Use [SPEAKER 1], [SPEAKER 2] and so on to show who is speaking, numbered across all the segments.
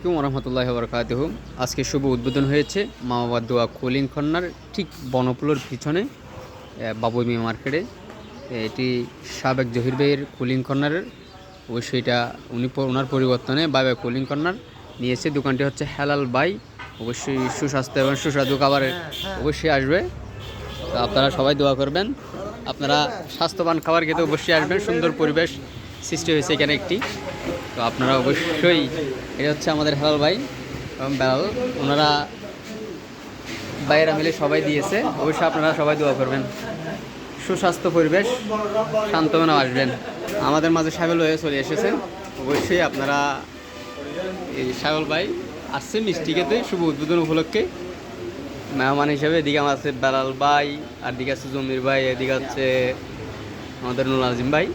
[SPEAKER 1] আলাইকুম রহমতুল্লাহি ওয়া বারাকাতুহু। আজকে শুভ উদ্বোধন হয়েছে মা বাবার দোয়া কুলিং কর্নার, ঠিক বনফুলোর পিছনে বাবুই মিয়া মার্কেটে। এটি সাবেক জহির ভাইয়ের কুলিং কর্নারের, অবশ্যই এটা ওনার পরিবর্তনে বাই বাই কুলিং কর্নার নিয়েছে। দোকানটি হচ্ছে হেলাল বাই। অবশ্যই সুস্বাস্থ্য এবং সুস্বাদু খাবার অবশ্যই আসবে। তো আপনারা সবাই দোয়া করবেন, আপনারা স্বাস্থ্যবান খাবার খেতে অবশ্যই আসবেন। সুন্দর পরিবেশ সৃষ্টি হয়েছে এখানে একটি। তো আপনারা অবশ্যই, এটা হচ্ছে আমাদের হেলাল ভাই এবং বেলাল, ওনারা বাইরা মিলে সবাই দিয়েছে। অবশ্যই আপনারা সবাই দোয়া করবেন, সুস্বাস্থ্য পরিবেশ, শান্তমনা আসবেন। আমাদের মাঝে সাগল হয়ে চলে এসেছেন। অবশ্যই আপনারা এই সাগল ভাই আসছে মিষ্টি খেতে শুভ উদ্বোধন উপলক্ষে মেহমান হিসেবে। এদিকে আমার আছে বেলাল ভাই, আর দিকে আছে জমির ভাই, এদিকে হচ্ছে আমাদের নুল আজিম ভাই।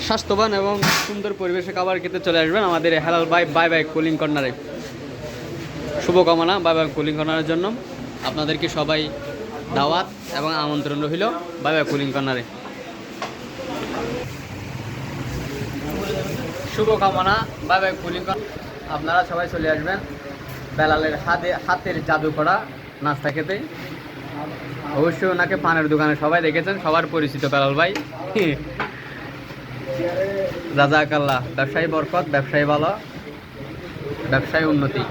[SPEAKER 1] স্বাস্থ্যবান এবং সুন্দর পরিবেশে খাবার খেতে চলে আসবেন আমাদের Helal bye bye bye cooling কর্নারে। শুভকামনা বাই বাই কুলিং কর্নারের জন্য। আপনাদেরকে সবাই দাওয়াত এবং আমন্ত্রণ রইল বাই বাই কুলিং কর্নারে। শুভকামনা বাই বাই কুলিং কর্নার। আপনারা সবাই চলে আসবেন বেলালের হাতের জাদু করা নাস্তা খেতে। অবশ্যই ওনাকে পানের দোকানে সবাই দেখেছেন, সবার পরিচিত বেলাল ভাই। জাযাকাল্লাহ। ব্যবসায়ী বরকত, ব্যবসায়ী ভালো, ব্যবসায়ী উন্নতি।